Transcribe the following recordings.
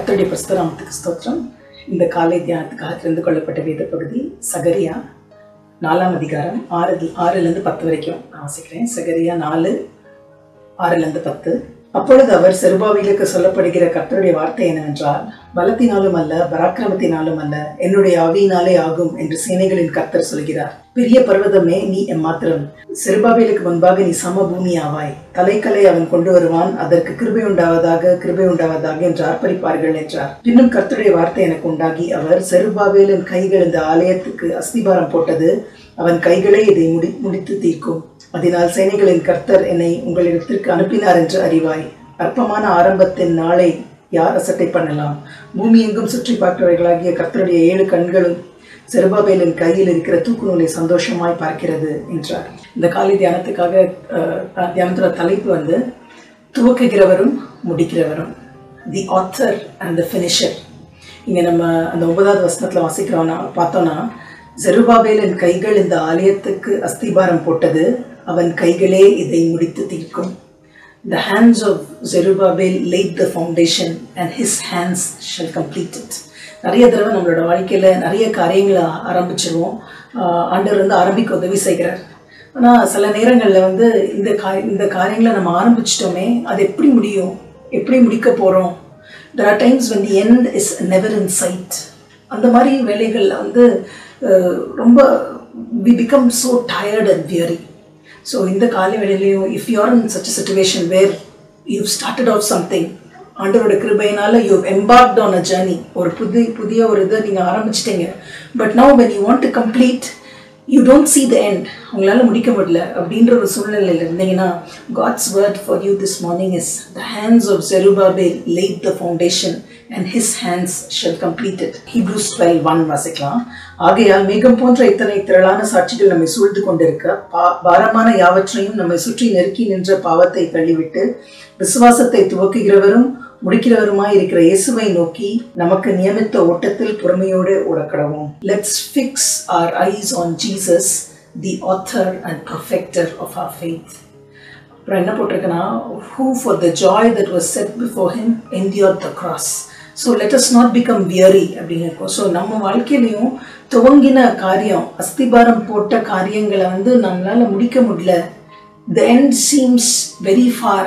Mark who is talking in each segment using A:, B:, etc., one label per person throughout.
A: கர்த்தருடைய பரிசுத்த நாமத்துக்கு ஸ்தோத்திரம். இந்த காலை தியானத்துக்காக தெரிந்து கொள்ளப்பட்ட வேத பகுதி சகரியா 4ஆம் அதிகாரம் 6லிருந்து 10 வரைக்கும் நான் வாசிக்கிறேன். சகரியா 4:6லிருந்து 10. அப்பொழுது அவர் செருபாபேலுக்கு சொல்லப்படுகிற கர்த்தருடைய வார்த்தை என்னவென்றால், பலத்தினாலும் அல்ல, பராக்கிரமத்தினாலும் அல்ல, என்னுடைய ஆவியினாலே ஆகும் என்று சேனைகளின் கர்த்தர் சொல்கிறார். பெரிய பர்வதமே, நீ எம்மாத்திரம். செருபாபேலுக்கு முன்பாக நீ சம பூமி ஆவாய். தலைக்கலை அவன் கொண்டு வருவான், அதற்கு கிருபை உண்டாவதாக, கிருபை உண்டாவதாக என்று ஆர்ப்பரிப்பார்கள் என்றார். இன்னும் கர்த்தருடைய வார்த்தை எனக்கு உண்டாகி, அவர் செருபாபேலின் கைகள் இந்த ஆலயத்துக்கு அஸ்திபாரம் போட்டது, அவன் கைகளே இதை முடித்து தீர்க்கும். அதனால் சேனைகளின் கர்த்தர் என்னை உங்களிடத்திற்கு அனுப்பினார் என்று அறிவாய். அற்பமான ஆரம்பத்தின் நாளை யார் அசட்டை பண்ணலாம்? பூமி எங்கும் சுற்றி பார்க்கிறவர்களாகிய கர்த்தருடைய 7 கண்களும் செருபாபேலின் கையில் இருக்கிற தூக்கு நூலை சந்தோஷமாய் பார்க்கிறது என்றார். இந்த காலை தியானத்துக்காக தியானத்தோட தலைப்பு துவக்குகிறவரும் முடிக்கிறவரும், the author and the finisher. இங்கே நம்ம அந்த 9வது வசனத்தில் வாசிக்கிறோம்னா பார்த்தோன்னா, செருபாபேலின் கைகள் இந்த ஆலயத்துக்கு அஸ்திபாரம் போட்டது, அவன் கைகளே இதை முடித்து தீர்க்கும். The hands of Zerubbabel laid the foundation and his hands shall complete it. நிறைய தடவை நம்மளோட வாழ்க்கையில் நிறைய காரியங்களை ஆரம்பிச்சிருவோம். ஆண்டவர் ஆரம்பிக்க உதவி செய்கிறார். ஆனால் சில நேரங்களில் இந்த காரியங்களை நம்ம ஆரம்பிச்சிட்டோமே, அது எப்படி முடியும், எப்படி முடிக்க போகிறோம்? There are times when the end is never in sight. அந்த மாதிரி வேலைகளில் ரொம்ப we become so tired and weary. So இந்த காலை வேளையிலையும், if you are in such a situation where you've started off something, ஆண்டவரோட கிருபையினால you've embarked on a journey, ஒரு புதிய ஒரு இதை நீங்கள் ஆரம்பிச்சிட்டீங்க, but now when you want to complete, you don't see the end, உங்களால் முடிக்க முடியல அப்படின்ற ஒரு சூழ்நிலையில் இருந்தீங்கன்னா, God's word for you this morning is, the hands of Zerubbabel laid the foundation and his hands shall complete it. Hebrews 12:1 வாசிக்கலாம். ஆகையால் மேகம் போன்ற இத்தனை திரளான சாட்சிகள் நம்மை சூழ்ந்து கொண்டிருக்க, பாரமான யாவற்றையும் நம்மை சுற்றி நெருக்கி நின்ற பாவத்தை தள்ளிவிட்டு, விசுவாசத்தை துவக்குகிறவரும் முடிக்கிறவருமாய் இருக்கிற இயேசுவை நோக்கி நமக்கு நியமித்த ஓட்டத்தில் பொறுமையோடு ஓடக்கடவோம். Let's fix our eyes on Jesus, the author and perfecter of our faith. அப்புறம் என்ன போட்டிருக்குன்னா, who for the joy that was set before him endured the cross. So let us not become weary அப்படின்னு இருக்கும். So நம்ம வாழ்க்கையிலையும் துவங்கின காரியம், அஸ்திபாரம் போட்ட காரியங்களை நம்மளால் முடிக்க முடியல, the end seems very far,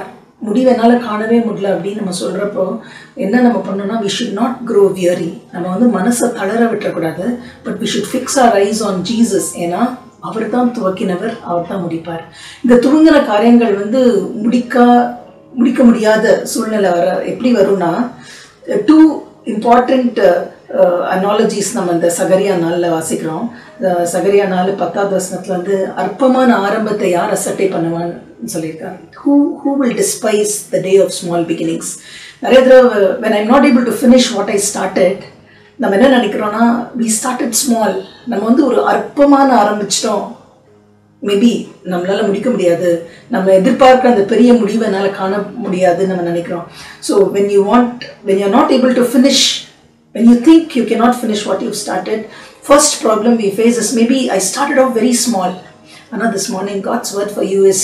A: முடிவெனால காணவே முடியல அப்படின்னு நம்ம சொல்கிறப்போ என்ன நம்ம பண்ணோம்னா, we should not grow weary. நம்ம மனசை தளர விட்டுறக்கூடாது, but we should fix our eyes on Jesus. ஏன்னா அவர் தான் துவக்கினவர், அவர் தான் முடிப்பார். இந்த துவங்கின காரியங்கள் முடிக்க முடியாத சூழ்நிலை எப்படி வரும்னா, 2 important அனாலஜிஸ் நம்ம இந்த சகரியா 4 வாசிக்கிறோம். சகரியா 4:10 வசனத்தில் அற்பமான ஆரம்பத்தை யார் அசட்டை பண்ணுவான்னு சொல்லியிருக்காங்க. Who will despise the day of small beginnings? நிறைய தடவை when I'm not able to finish what I started, நம்ம என்ன நினைக்கிறோன்னா, we started small. நம்ம ஒரு அற்பமான ஆரம்பிச்சிட்டோம், மேபி நம்மளால் முடிக்க முடியாது, நம்ம எதிர்பார்க்குற அந்த பெரிய முடிவை என்னால் காண முடியாதுன்னு நம்ம நினைக்கிறோம். So when you're not able to finish, when you think you cannot finish what you've started, first problem we face is maybe I started off very small. ஆனால் this morning God's word for you is,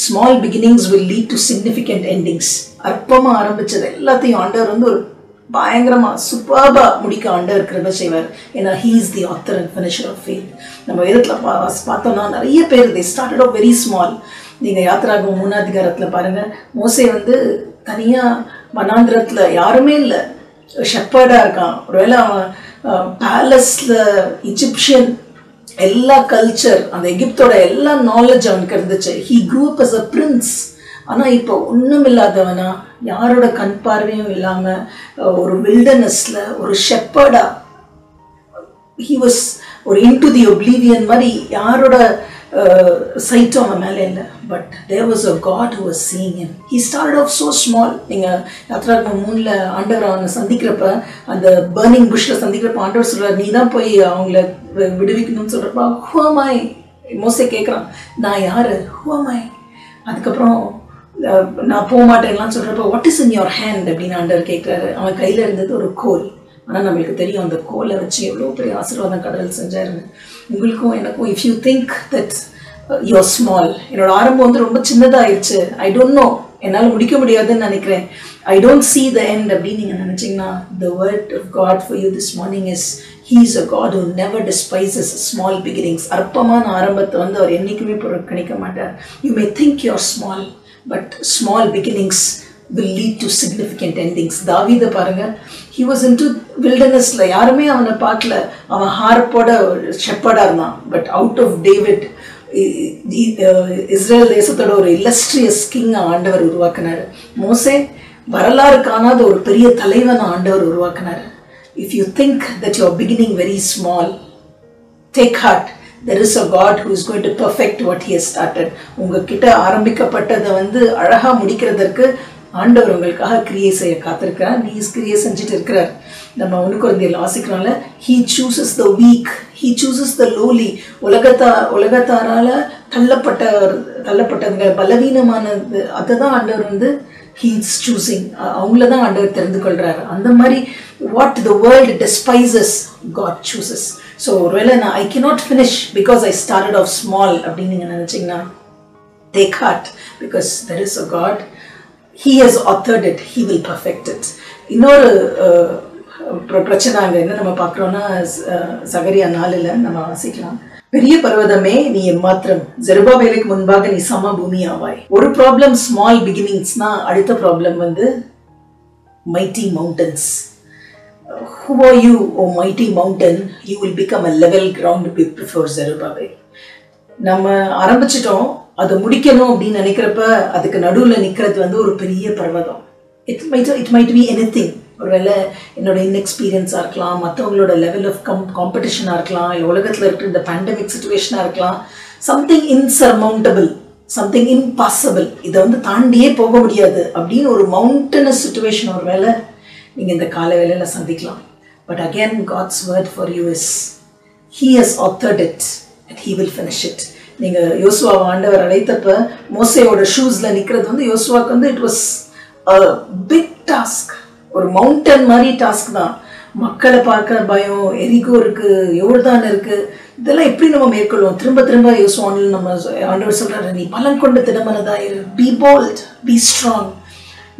A: small beginnings will lead to significant endings. அற்பமாக ஆரம்பித்தது எல்லாத்தையும் ஆண்டவர் ஒரு பயங்கரமாக சூப்பர்பா முடிக்க ஆண்டவர் கிருபை செய்வார். ஏன்னா he is the author and finisher of faith. நம்ம வேதத்தில் பார்த்தோம்னா நிறைய பேர் they started off very small. நீங்கள் யாத்திராகமம் 3ஆம் அதிகாரத்தில் பாருங்கள், மோசே தனியாக வனாந்திரத்தில் யாருமே இல்லை, ஷெப்பர்டாக இருக்கான். ஒருவேளை அவன் பேலஸில் இஜிப்சியன் எல்லா கல்ச்சர், அந்த எகிப்தோட எல்லா நாலேஜ் அவனுக்கு இருந்துச்சு. he grew up as a prince. ஆனால் இப்போ ஒன்றும் இல்லாதவனா, யாரோட கண் பார்வையும் இல்லாமல் ஒரு வில்டர்னஸில் ஒரு ஷெப்பர்டா, he was ஒரு into the oblivion மாதிரி, யாரோட சைட்டும் அவன் மேலே இல்லை. But there was a God who was seeing him. He started off so small. நீங்கள் யாத்திராகமம் 3ல் ஆண்டவர் அவனை சந்திக்கிறப்ப, அந்த பர்னிங் புஷ்ல சந்திக்கிறப்ப ஆண்டவர் சொல்கிறார், நீ தான் போய் அவங்கள விடுவிக்கணும்னு சொல்கிறப்ப, who am I? மோசே கேட்குறான், நான் யார், who am I? அதுக்கப்புறம் நான் போக மாட்டேன்லாம் சொல்கிறப்ப, what is in your hand அப்படின்னு ஆண்டவர் கேட்குறாரு. அவன் கையில் இருந்தது ஒரு கோல். ஆனால் நம்மளுக்கு தெரியும் அந்த கோலை வச்சு எவ்வளோ பெரிய ஆசீர்வாதம் கடவுள் செஞ்சாருன்னு. உங்களுக்கும் எனக்கும், if you think that you're small, என்னோட ஆரம்பம் ரொம்ப சின்னதாகிடுச்சு, ஐ டோன்ட் நோ என்னால் முடிக்க முடியாதுன்னு நினைக்கிறேன், I don't see the end அப்படின்னு நீங்கள் நினச்சிங்கன்னா, the word of God for you this morning is he is a God who never despises small beginnings. அற்பமான ஆரம்பத்தை வந்து அவர் என்றைக்குமே புறக்கணிக்க மாட்டார். You may think you're small, but small beginnings will lead to significant endings. தாவீதை பாருங்க, he was into wildernessல, யாருமே அவனை பார்க்கல, அவன் ஹார்ப்போட ஷெப்பர்டாக இருந்தான். But out of David Israel தேசத்தோட ஒரு இல்லஸ்ட்ரியஸ் கிங் ஆண்டவர் உருவாக்கினார். மோசே வரலாறு காணாத ஒரு பெரிய தலைவன் ஆண்டவர் உருவாக்கினார். If you think that you are beginning very small, take heart. There is a God who is going to perfect what he has started. உங்ககிட்ட ஆரம்பிக்கப்பட்டதை வந்து அழகா முடிக்கிறதற்கு ஆண்டவர் உங்களுக்காக கிரியை செய்ய காத்திருக்கிறார். நீ கிரியை செஞ்சுட்டு இருக்கிறார். நம்ம 1 கொரிந்தியர் வாசிக்கிறோம்ல, he chooses the weak, he chooses the lowly. உலகத்தாரால தள்ளப்பட்டதுங்க, பலவீனமானது, அதை தான் ஆண்டவர் வந்து he is choosing. அவங்கள தான் ஆண்டவர் தெரிந்து கொள்றாரு. அந்த மாதிரி what the world despises, God chooses. So ஒருவேளை நான் I cannot finish because I started off small அப்படின்னு நீங்கள் நினச்சிங்கன்னா, take heart, because there is a God. He has authored it, he will perfect it. இன்னொரு பிரச்சனை அங்கே என்ன நம்ம பார்க்குறோன்னா, சகரியா 4 நம்ம வாசிக்கலாம், பெரிய பர்வதமே நீ எம்மாத்திரம், ஜெருபாபேலுக்கு முன்பாக நீ சம பூமி ஆவாய். ஒரு ப்ராப்ளம் ஸ்மால் பிகினிங்ஸ்னா, அடுத்த ப்ராப்ளம் வந்து mighty mountains. Who are you, O mighty mountain? You will become a level ground before Zerubbabel. நம்ம ஆரம்பிச்சிட்டோம், அதை முடிக்கணும் அப்படின்னு நினைக்கிறப்ப அதுக்கு நடுவில் நிற்கிறது வந்து ஒரு பெரிய பர்வதம். It might be anything. ஒருவேளை என்னோட இன்எக்ஸ்பீரியன்ஸாக இருக்கலாம், மற்றவங்களோட லெவல் ஆஃப் காம்படிஷனாக இருக்கலாம், இல்லை உலகத்தில் இருக்கிற இந்த பேண்டமிக் சுச்சுவேஷனாக இருக்கலாம். சம்திங் இன்சர்மவுண்டபிள், சம்திங் இம்பாசிபிள், இதை வந்து தாண்டியே போக முடியாது அப்படின்னு ஒரு மவுண்டனஸ் சுச்சுவேஷன் ஒருவேளை நீங்கள் இந்த கால வேளையில் சந்திக்கலாம். But again God's word for you is he has authored it and he will finish it. நீங்கள் யோசுவாவை ஆண்டவர் அழைத்தப்ப மோசேயோட ஷூஸில் நிற்கிறது வந்து யோசுவாவுக்கு வந்து it was a big task, ஒரு மவுண்டன் மாதிரி டாஸ்க் தான். மக்களை பார்க்க பயம், எரிகோ இருக்கு, யோர்தான் இருக்கு, இதெல்லாம் எப்படி நம்ம மேற்கொள்வோம்? திரும்ப திரும்ப யோசுவானில் நம்ம ஆண்டவர் சொல்றாரு, நீ பலம் கொண்டு திடமனதாயிரு, பி போல்ட், பி ஸ்ட்ராங்.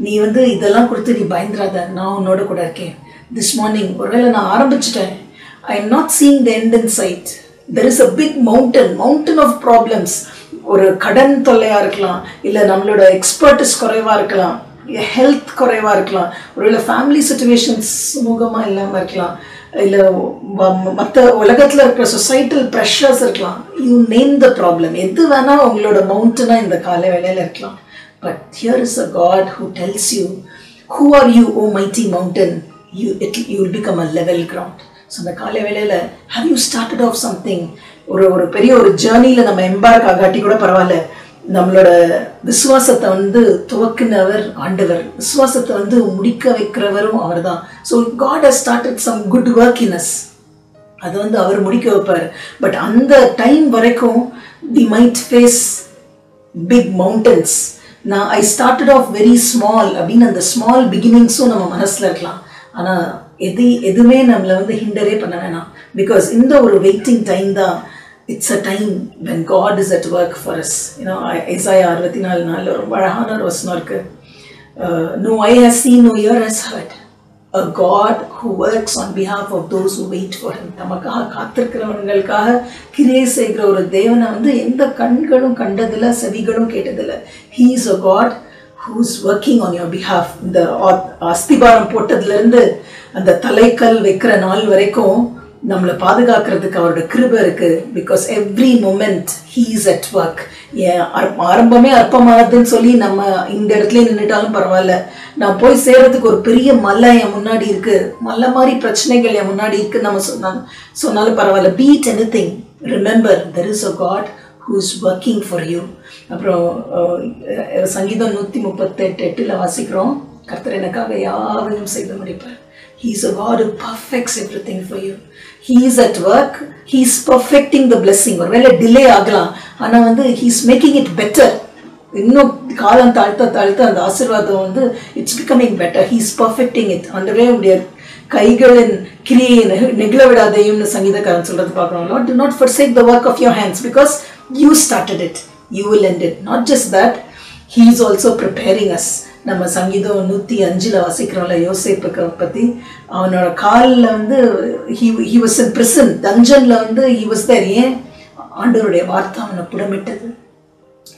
A: நீ வந்து இதெல்லாம் கொடுத்து நீ பயந்துராத, நான் உன்னோட கூட இருக்கேன். திஸ் மார்னிங் ஒருவேளை நான் ஆரம்பிச்சிட்டேன், I am not seeing the end in sight. There is a big mountain of problems. ஒரு கடன் தொல்லையாக இருக்கலாம், இல்லை நம்மளோட எக்ஸ்பர்டிஸ் குறைவாக இருக்கலாம், ஹெல்த் குறைவாக இருக்கலாம், ஒருவேளை ஃபேமிலி சுச்சுவேஷன்ஸ் சுமூகமாக இல்லாமல் இருக்கலாம், இல்லை மற்ற உலகத்தில் இருக்கிற சொசைட்டல் ப்ரெஷர்ஸ் இருக்கலாம். You name the problem. எது வேணால் உங்களோட மவுண்டனாக இந்த கால வேளையில் இருக்கலாம். But here is a God who tells you, who are you, O mighty mountain? You will become a level ground. So இந்த காலை வேளையில் have you started off something? ஒரு பெரிய ஒரு ஜேர்னியில் நம்ம எம்பார்க் ஆகாட்டி கூட பரவாயில்ல, நம்மளோட விசுவாசத்தை வந்து துவக்கினவர் ஆண்டவர், விசுவாசத்தை வந்து முடிக்க வைக்கிறவரும் அவர் தான். So God has started some good work in us. அது வந்து அவர் முடிக்க வைப்பார். பட் அந்த டைம் வரைக்கும் we might face big mountains. நான் I started off very small அப்படின்னு அந்த ஸ்மால் பிகினிங்ஸும் நம்ம மனசில் இருக்கலாம். ஆனால் எதுவுமே நம்மளை வந்து ஹிண்டரே பண்ண வேணாம். பிகாஸ் இந்த ஒரு வெயிட்டிங் டைம் தான், it's a time when God is at work for us. ஏசாயா 64:4 ரொம்ப அழகான ஒரு வசனம் இருக்கு. No eye has seen, no ear has heard, a God who works on behalf of those who wait for him. நமக்காக காத்திருக்கிறவங்களுக்காக கிரியை செய்கிற ஒரு தேவனை வந்து எந்த கண்களும் கண்டதில்லை, செவிகளும் கேட்டதில்லை. He is a God who is working on your behalf. இந்த அஸ்திபாரம் போட்டதுலேருந்து அந்த தலைக்கல் வைக்கிற நாள் வரைக்கும் நம்மளை பாதுகாக்கிறதுக்கு அவரோட கிருபை இருக்கு. Because every moment he is at work. ஆரம்பமே அற்பமானதுன்னு சொல்லி நம்ம இந்த இடத்துல நின்றுட்டாலும் பரவாயில்ல, நான் போய் சேர்றதுக்கு ஒரு பெரிய மலை என் முன்னாடி இருக்கு, மலை மாதிரி பிரச்சனைகள் என் முன்னாடி இருக்கு நம்ம சொன்னாலும் பரவாயில்ல. Beat anything, remember there is a God who is working for you. அப்புறம் சங்கீதம் 138:8 வாசிக்கிறோம், கர்த்தர் எனக்காக யாவையும் செய்து முடிப்பார். He is a God who perfects everything for you. He is at work. He is perfecting the blessing. ஒருவேளை டிலே ஆகலாம், ஆனால் வந்து he is making it better. இன்னும் காலம் தாழ்த்த அந்த ஆசீர்வாதம் வந்து it's becoming better. He is perfecting it. ஆண்டவரே உடைய கைகளின் கிரியை நெகிழ விடாதையும்னு சங்கீதக்காரன் சொல்றது பார்க்குறோம். Lord, do not forsake the work of your hands because you started it. You will end it. Not just that, He is also preparing us. நம்ம சங்கீதம் 105 வாசிக்கிறோம்ல யோசேப்புக்கு பற்றி. அவனோட காலில் வந்து he was in prison, dungeonல வந்து he was there. ஏன்? ஆண்டவருடைய வார்த்தை அவனை புடமிட்டது.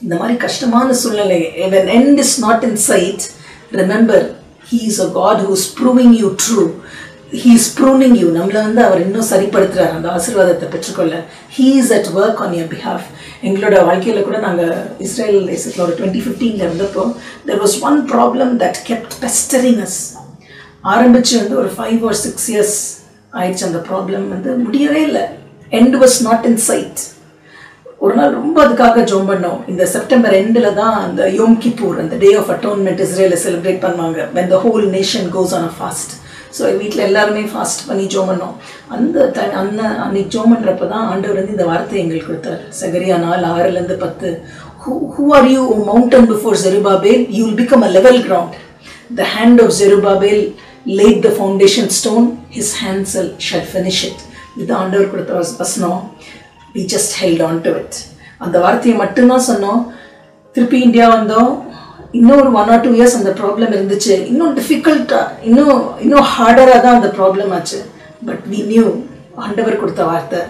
A: இந்த மாதிரி கஷ்டமான சூழ்நிலை, when end is not in sight, remember he is a God who is proving you true. He is pruning you. நம்மளை வந்து அவர் இன்னும் சரிப்படுத்துறாரு அந்த ஆசீர்வாதத்தை பெற்றுக்கொள்ள. He is at work on your behalf. எங்களோட வாழ்க்கையில் கூட நாங்கள் இஸ்ரேல் தேசத்தில் ஒரு 2015 இருந்தப்போ there was one problem that kept pestering us. ஆரம்பிச்சு வந்து ஒரு 5 or 6 years ஆயிடுச்சு. அந்த ப்ராப்ளம் வந்து முடியவே இல்லை. end was not in sight. ஒரு நாள் ரொம்ப அதுக்காக ஜோம் பண்ணோம். இந்த செப்டம்பர் எண்டில் தான் அந்த யோம் கிப்பூர், அந்த டே ஆஃப் அட்டோன்மெண்ட் இஸ்ரேலில் செலிப்ரேட் பண்ணுவாங்க, when the whole nation goes on a fast. So வீட்டில் எல்லாருமே ஃபாஸ்ட் பண்ணி ஜோம் பண்ணோம். அந்த அன்னைக்கு ஜோம் பண்ணுறப்ப தான் ஆண்டவர் வந்து இந்த வார்த்தை எங்களுக்கு கொடுத்தார். சகரியா 4:6-10. Who are you, O mountain before Zerubbabel? You will become a level ground. The hand of Zerubbabel laid the foundation stone, his hands shall finish it. இது ஆண்டவர் கொடுத்த வசனம். We just held on to it. அந்த வார்த்தையை மட்டும்தான் சொன்னோம். திருப்பி India வந்தோம். இன்னும் ஒரு 1 or 2 years அந்த ப்ராப்ளம் இருந்துச்சு. இன்னும் டிஃபிகல்ட்டாக, இன்னும் ஹார்டராக தான் அந்த ப்ராப்ளம் ஆச்சு. பட் we knew, ஆண்டவர் கொடுத்த வார்த்தை,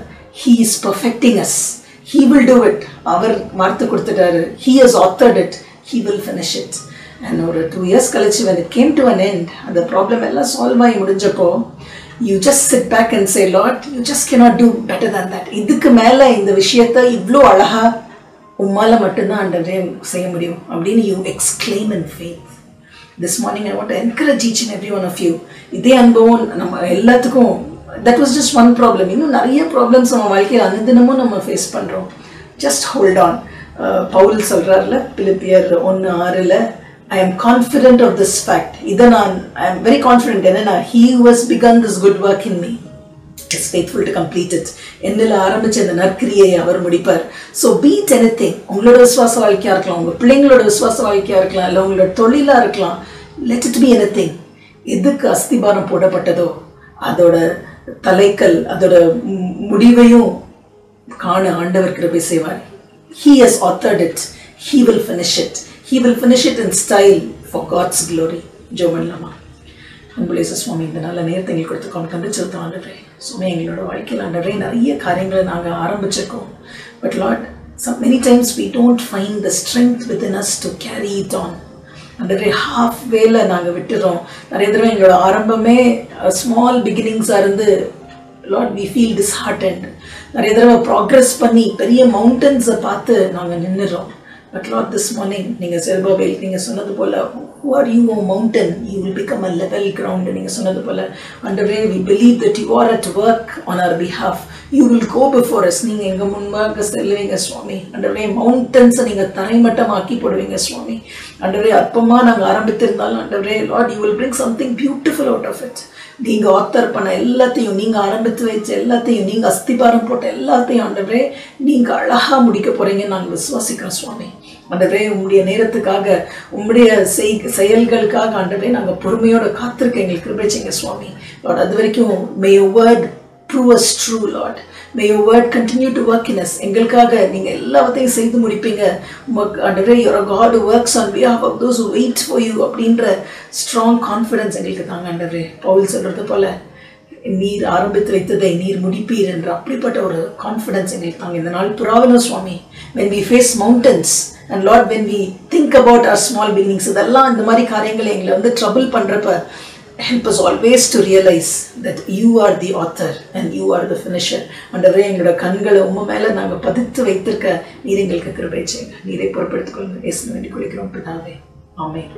A: he is perfecting us. He will do it. அவர் வார்த்தை கொடுத்துட்டாரு. He has authored it. He will finish it. And ஒரு 2 years கழிச்சு when it came to an end, அந்த ப்ராப்ளம் எல்லாம் சால்வ் ஆகி முடிஞ்சப்போ, you just sit back and say, Lord, you just cannot do better than that. இதுக்கு மேலே இந்த விஷயத்தை இவ்வளோ அழகா உம்மால மட்டும்தான் ஆண்டவரே செய்ய முடியும் அப்படின்னு you exclaim in faith. This morning I want to encourage each and every one of you. இதே அனுபவம் நம்ம எல்லாத்துக்கும். that was just one problem. இன்னும் நிறைய ப்ராப்ளம்ஸ் நம்ம வாழ்க்கையில் அனுதினமும் நம்ம ஃபேஸ் பண்ணுறோம். just hold on. பவுல் சொல்கிறார்ல பிலிப்பியர் 1:6, I am confident of this fact. I am very confident. என்னன்னா he who has begun this good work in me is faithful to complete it. என்னில் ஆரம்பிச்ச இந்த நற்கிரியை அவர் முடிப்பார். So be it anything. உங்களோட விசுவாச வாழ்க்கையாக இருக்கலாம், உங்கள் பிள்ளைங்களோட விசுவாச வாழ்க்கையாக இருக்கலாம், இல்லை உங்களோட தொழிலாக இருக்கலாம். let it be anything. எதுக்கு அஸ்திபாரம் போடப்பட்டதோ அதோட தலைக்கல், அதோட முடிவையும் காண ஆண்டவர் கிருபை செய்வார். he has authored it. he will finish it. he will finish it in style for God's glory. ஜோமன்லாமா. அன்புலே சுவாமி, இந்த நல்ல நேரத்தை எங்களுக்கு கொடுத்து கண்டு செலுத்தோம் ஆண்டவரே. சுவாமி, எங்களோட வாழ்க்கையில் ஆண்டவரே நிறைய காரியங்களை நாங்கள் ஆரம்பிச்சிருக்கோம். But Lord, many times we don't find the strength within us to carry it on. ஆண்டவரே, ஹாஃப் வேல நாங்கள் விட்டுறோம். நிறைய தடவை எங்களோட ஆரம்பமே ஸ்மால் பிகினிங்ஸாக இருந்து லார்ட் we feel disheartened. நிறைய தடவை ப்ராக்ரெஸ் பண்ணி பெரிய மவுண்டன்ஸை பார்த்து நாங்கள் நின்றுறோம். But Lord, this morning, நீங்கள் செருபாபேல் நீங்கள் சொன்னது போல, who are you, O mountain? You will become a level ground. நீங்கள் சொன்னது போல ஆண்டவரே, we believe that you are at work on our behalf. You will go before us. நீங்கள் எங்கள் முன்பாக செல்லுவீங்க சுவாமி. ஆண்டவரே, மவுண்டன்ஸை நீங்கள் தரைமட்டமாக்கி போடுவீங்க சுவாமி. ஆண்டவரே, அற்பமாக நாங்கள் ஆரம்பித்திருந்தாலும் ஆண்டவரே, Lord, you will bring something beautiful out of it. நீங்கள் ஆத்தர் பண்ண எல்லாத்தையும், நீங்கள் ஆரம்பித்து வச்ச எல்லாத்தையும், நீங்கள் அஸ்திபாரம் போட்ட எல்லாத்தையும் ஆண்டவரே நீங்கள் அழகாக முடிக்க போகிறீங்கன்னு நாங்கள் விசுவாசிக்கிறோம் சுவாமி. ஆண்டவரே, உங்களுடைய நேரத்துக்காக, உங்களுடைய செயல்களுக்காக ஆண்டவரே நாங்கள் பொறுமையோட காத்திருக்க எங்களுக்கு கிருபை செய்யுங்க சுவாமி. லார்ட், அது வரைக்கும் may your word prove us true, Lord. May your word continue to work in us. எங்களுக்காக நீங்கள் எல்லாத்தையும் செய்து முடிப்பீங்க. ஆண்டவரே, you are a God who works on behalf of those who wait for you அப்படின்ற ஸ்ட்ராங் கான்ஃபிடன்ஸ் எங்களுக்கு தாங்க ஆண்டவரே. பவுல் சொல்கிறது போல, நீர் ஆரம்பித்து வைத்ததை நீர் முடிப்பீர் என்ற அப்படிப்பட்ட ஒரு கான்ஃபிடன்ஸ் எங்களுக்கு தாங்க இந்த நாள் புறாவணும் சுவாமி. when we face mountains and Lord, when we think about our small beginnings, இதெல்லாம் இந்த மாதிரி காரியங்களை எங்களை வந்து ட்ரபிள் பண்ணுறப்ப help us always to realize that you are the author and you are the finisher. ஆண்டவரே, எங்களோட கண்களை உம்ம மேலே நாங்கள் பதித்து வைத்திருக்க நீர் எங்களுக்கு கிருபை செய்யுங்க. நீரை பொறுப்படுத்திக் கொள்ளுங்க. இயேசுவின் வேண்டிக் கொள்கிறோம் பிதாவே. ஆமென்.